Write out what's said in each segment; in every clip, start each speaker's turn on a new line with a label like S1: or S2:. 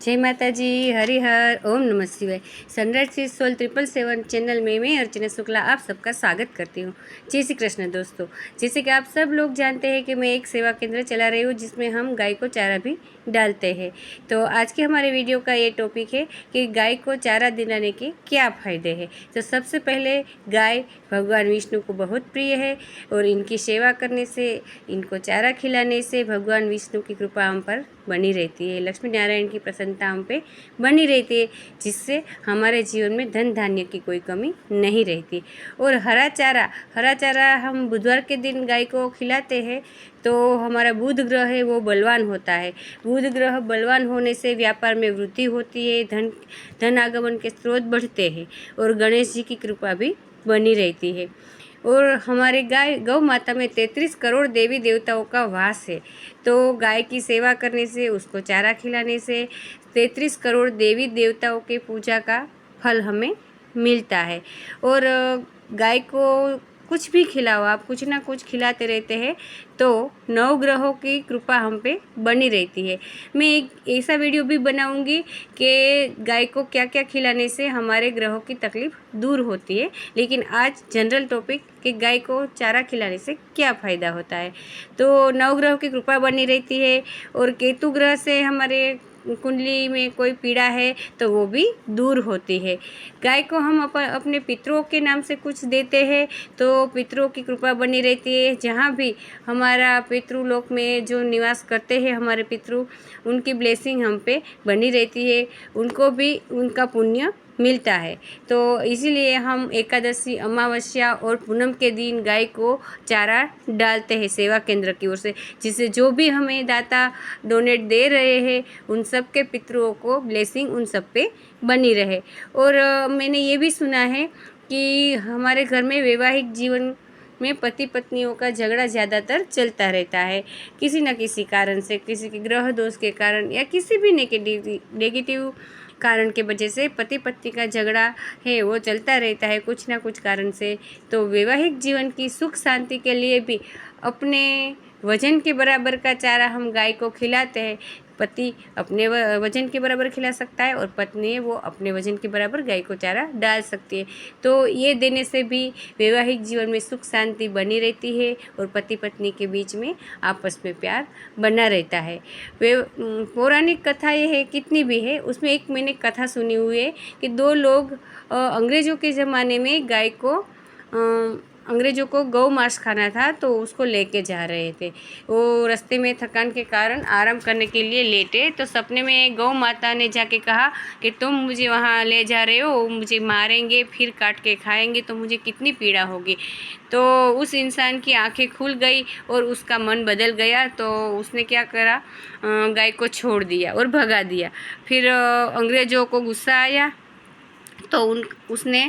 S1: जय माता जी, हरिहर, ओम नमः शिवाय। सनराइज सीड्स सोल 777 चैनल में मैं अर्चना शुक्ला आप सबका स्वागत करती हूँ। जय श्री कृष्ण दोस्तों। जैसे कि आप सब लोग जानते हैं कि मैं एक सेवा केंद्र चला रही हूँ जिसमें हम गाय को चारा भी डालते हैं। तो आज के हमारे वीडियो का ये टॉपिक है कि गाय को चारा दिलाने के क्या फ़ायदे हैं। तो सबसे पहले गाय भगवान विष्णु को बहुत प्रिय है और इनकी सेवा करने से, इनको चारा खिलाने से भगवान विष्णु की कृपा हम पर बनी रहती है, लक्ष्मी नारायण की प्रसन्नता हम पे बनी रहती है, जिससे हमारे जीवन में धन धान्य की कोई कमी नहीं रहती। और हरा चारा हम बुधवार के दिन गाय को खिलाते हैं तो हमारा बुध ग्रह है वो बलवान होता है। बुध ग्रह बलवान होने से व्यापार में वृद्धि होती है, धन आगमन के स्रोत बढ़ते हैं और गणेश जी की कृपा भी बनी रहती है। और हमारे गौ माता में 33 करोड़ देवी देवताओं का वास है। तो गाय की सेवा करने से, उसको चारा खिलाने से 33 करोड़ देवी देवताओं के पूजा का फल हमें मिलता है। और गाय को कुछ भी खिलाओ, आप कुछ ना कुछ खिलाते रहते हैं तो नवग्रहों की कृपा हम पे बनी रहती है। मैं एक ऐसा वीडियो भी बनाऊंगी कि गाय को क्या क्या खिलाने से हमारे ग्रहों की तकलीफ़ दूर होती है, लेकिन आज जनरल टॉपिक कि गाय को चारा खिलाने से क्या फ़ायदा होता है। तो नवग्रहों की कृपा बनी रहती है और केतु ग्रह से हमारे कुंडली में कोई पीड़ा है तो वो भी दूर होती है। गाय को हम अपने पितरों के नाम से कुछ देते हैं तो पितरों की कृपा बनी रहती है। जहाँ भी हमारा पितृलोक में जो निवास करते हैं हमारे पितृ, उनकी ब्लेसिंग हम पे बनी रहती है, उनको भी उनका पुण्य मिलता है। तो इसीलिए हम एकादशी, अमावस्या और पूनम के दिन गाय को चारा डालते हैं सेवा केंद्र की ओर से, जिससे जो भी हमें दाता डोनेट दे रहे हैं उन सब के पितरों को ब्लेसिंग उन सब पे बनी रहे। और मैंने ये भी सुना है कि हमारे घर में वैवाहिक जीवन में पति पत्नियों का झगड़ा ज़्यादातर चलता रहता है, किसी न किसी कारण से, किसी के ग्रह दोष के कारण या किसी भी नेगेटिव कारण के वजह से पति पत्नी का झगड़ा है वो चलता रहता है कुछ ना कुछ कारण से। तो वैवाहिक जीवन की सुख शांति के लिए भी अपने वजन के बराबर का चारा हम गाय को खिलाते हैं। पति अपने वजन के बराबर खिला सकता है और पत्नी है वो अपने वजन के बराबर गाय को चारा डाल सकती है। तो ये देने से भी वैवाहिक जीवन में सुख शांति बनी रहती है और पति पत्नी के बीच में आपस में प्यार बना रहता है। वे पौराणिक कथा ये है, कितनी भी है, उसमें एक मैंने कथा सुनी हुई है कि दो लोग अंग्रेज़ों के ज़माने में गाय को अंग्रेज़ों को गौ मांस खाना था तो उसको लेके जा रहे थे। वो रास्ते में थकान के कारण आराम करने के लिए लेटे तो सपने में गौ माता ने जाके कहा कि तुम मुझे वहाँ ले जा रहे हो, मुझे मारेंगे, फिर काट के खाएंगे तो मुझे कितनी पीड़ा होगी। तो उस इंसान की आंखें खुल गई और उसका मन बदल गया। तो उसने क्या करा, गाय को छोड़ दिया और भगा दिया। फिर अंग्रेज़ों को गुस्सा आया तो उसने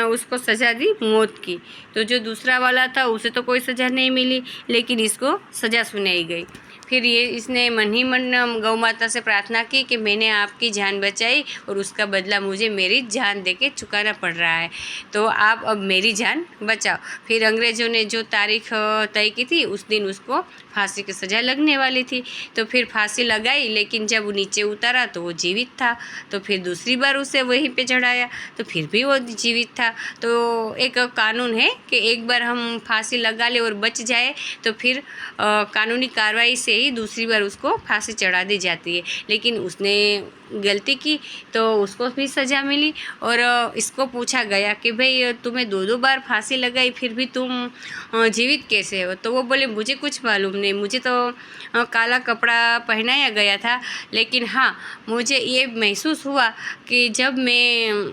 S1: उसको सज़ा दी मौत की। तो जो दूसरा वाला था उसे तो कोई सज़ा नहीं मिली, लेकिन इसको सज़ा सुनाई गई। फिर इसने मन ही मन गौ माता से प्रार्थना की कि मैंने आपकी जान बचाई और उसका बदला मुझे मेरी जान देके चुकाना पड़ रहा है, तो आप अब मेरी जान बचाओ। फिर अंग्रेज़ों ने जो तारीख तय की थी उस दिन उसको फांसी की सज़ा लगने वाली थी। तो फिर फांसी लगाई, लेकिन जब वो नीचे उतारा तो वो जीवित था। तो फिर दूसरी बार उसे वहीं पे चढ़ाया तो फिर भी वो जीवित था। तो एक कानून है कि एक बार हम फांसी लगा ले और बच जाए तो फिर कानूनी कार्रवाई से ही दूसरी बार उसको फांसी चढ़ा दी जाती है। लेकिन उसने गलती की तो उसको भी सज़ा मिली। और इसको पूछा गया कि भाई तुम्हें दो बार फांसी लगाई फिर भी तुम जीवित कैसे हो। तो वो बोले मुझे कुछ मालूम नहीं, मुझे तो काला कपड़ा पहनाया गया था, लेकिन हाँ मुझे ये महसूस हुआ कि जब मैं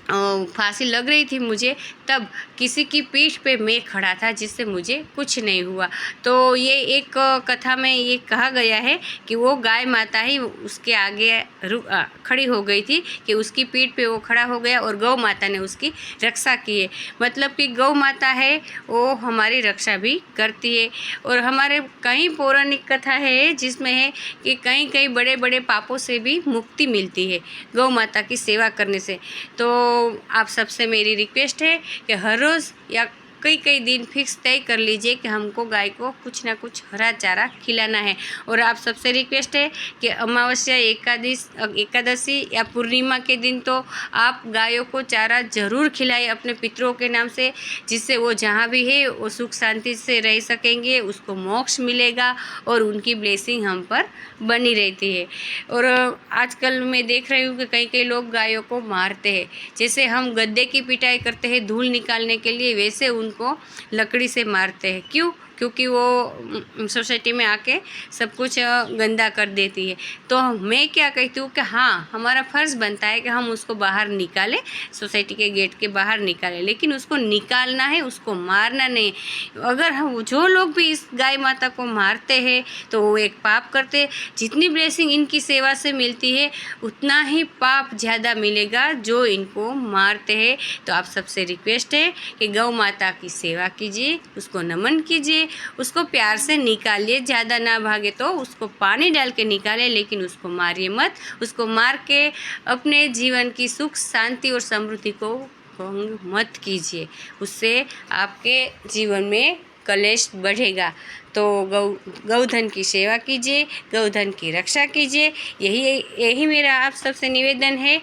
S1: फांसी लग रही थी मुझे, तब किसी की पीठ पे मैं खड़ा था जिससे मुझे कुछ नहीं हुआ। तो ये एक कथा में ये कहा गया है कि वो गाय माता ही उसके आगे खड़ी हो गई थी कि उसकी पीठ पे वो खड़ा हो गया और गौ माता ने उसकी रक्षा की है। मतलब कि गौ माता है वो हमारी रक्षा भी करती है। और हमारे कई पौराणिक कथा है जिसमें है कि कई कई बड़े बड़े पापों से भी मुक्ति मिलती है गौ माता की सेवा करने से। तो आप सबसे मेरी रिक्वेस्ट है कि हर रोज़ या कई कई दिन फिक्स तय कर लीजिए कि हमको गाय को कुछ ना कुछ हरा चारा खिलाना है। और आप सबसे रिक्वेस्ट है कि अमावस्या, एकादशी या पूर्णिमा के दिन तो आप गायों को चारा ज़रूर खिलाएं अपने पितरों के नाम से, जिससे वो जहाँ भी है वो सुख शांति से रह सकेंगे, उसको मोक्ष मिलेगा और उनकी ब्लेसिंग हम पर बनी रहती है। और आजकल मैं देख रही हूँ कि कई कई लोग गायों को मारते हैं। जैसे हम गद्दे की पिटाई करते हैं धूल निकालने के लिए, वैसे उनको लकड़ी से मारते हैं। क्यों? क्योंकि वो सोसाइटी में आके सब कुछ गंदा कर देती है। तो मैं क्या कहती हूँ कि हाँ, हमारा फ़र्ज़ बनता है कि हम उसको बाहर निकालें, सोसाइटी के गेट के बाहर निकालें, लेकिन उसको निकालना है, उसको मारना नहीं। अगर हम जो लोग भी इस गाय माता को मारते हैं तो वो एक पाप करते हैं। जितनी ब्लेसिंग इनकी सेवा से मिलती है उतना ही पाप ज़्यादा मिलेगा जो इनको मारते हैं। तो आप सबसे रिक्वेस्ट है कि गौ माता की सेवा कीजिए, उसको नमन कीजिए, उसको प्यार से निकालिए। ज़्यादा ना भागे तो उसको पानी डाल के निकालें, लेकिन उसको मारिए मत। उसको मार के अपने जीवन की सुख शांति और समृद्धि को भंग मत कीजिए, उससे आपके जीवन में कलेश बढ़ेगा। तो गौधन की सेवा कीजिए, गौधन की रक्षा कीजिए। यही मेरा आप सबसे निवेदन है।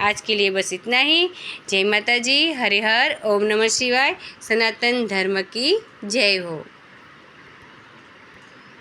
S1: आज के लिए बस इतना ही। जय माता जी, हरि हर, ओम नमः शिवाय। सनातन धर्म की जय हो।